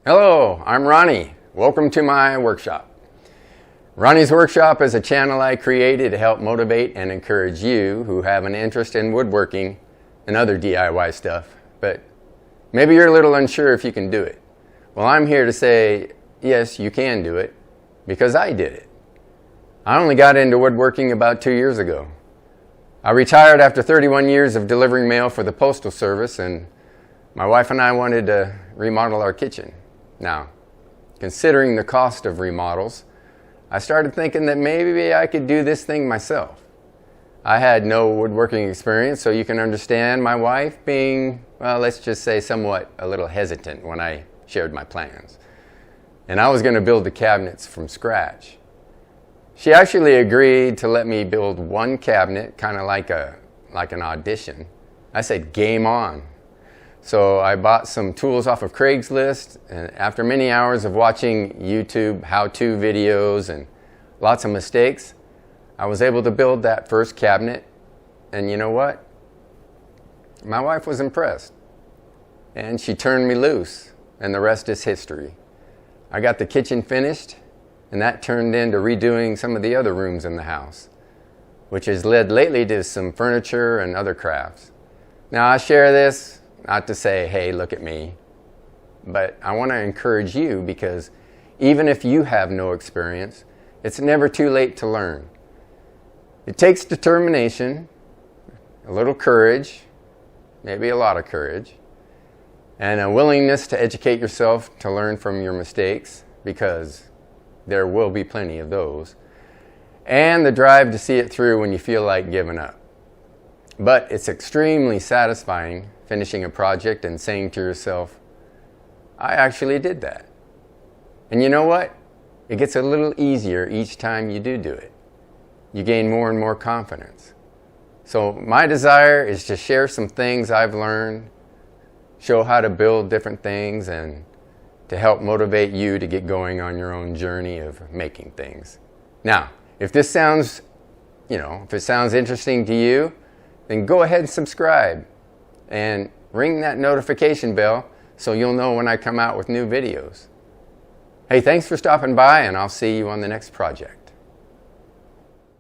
Hello, I'm Ronnie. Welcome to my workshop. Ronnie's Workshop is a channel I created to help motivate and encourage you who have an interest in woodworking and other DIY stuff, but maybe you're a little unsure if you can do it. Well, I'm here to say, yes, you can do it, because I did it. I only got into woodworking about 2 years ago. I retired after 31 years of delivering mail for the Postal Service, and my wife and I wanted to remodel our kitchen. Now, considering the cost of remodels, I started thinking that maybe I could do this thing myself. I had no woodworking experience, so you can understand my wife being, well, let's just say somewhat a little hesitant when I shared my plans. And I was going to build the cabinets from scratch. She actually agreed to let me build one cabinet, kind of like an audition. I said, game on. So I bought some tools off of Craigslist, and after many hours of watching YouTube how-to videos and lots of mistakes, I was able to build that first cabinet. And you know what? My wife was impressed, and she turned me loose, and the rest is history. I got the kitchen finished, and that turned into redoing some of the other rooms in the house, which has led lately to some furniture and other crafts. Now, I share this not to say, hey, look at me, but I want to encourage you, because even if you have no experience, it's never too late to learn. It takes determination, a little courage, maybe a lot of courage, and a willingness to educate yourself to learn from your mistakes, because there will be plenty of those, and the drive to see it through when you feel like giving up. But it's extremely satisfying finishing a project and saying to yourself, I actually did that. And you know what? It gets a little easier each time you do it. You gain more and more confidence. So my desire is to share some things I've learned, show how to build different things, and to help motivate you to get going on your own journey of making things. Now, if this sounds, if it sounds interesting to you, then go ahead and subscribe and ring that notification bell so you'll know when I come out with new videos. Hey, thanks for stopping by, and I'll see you on the next project.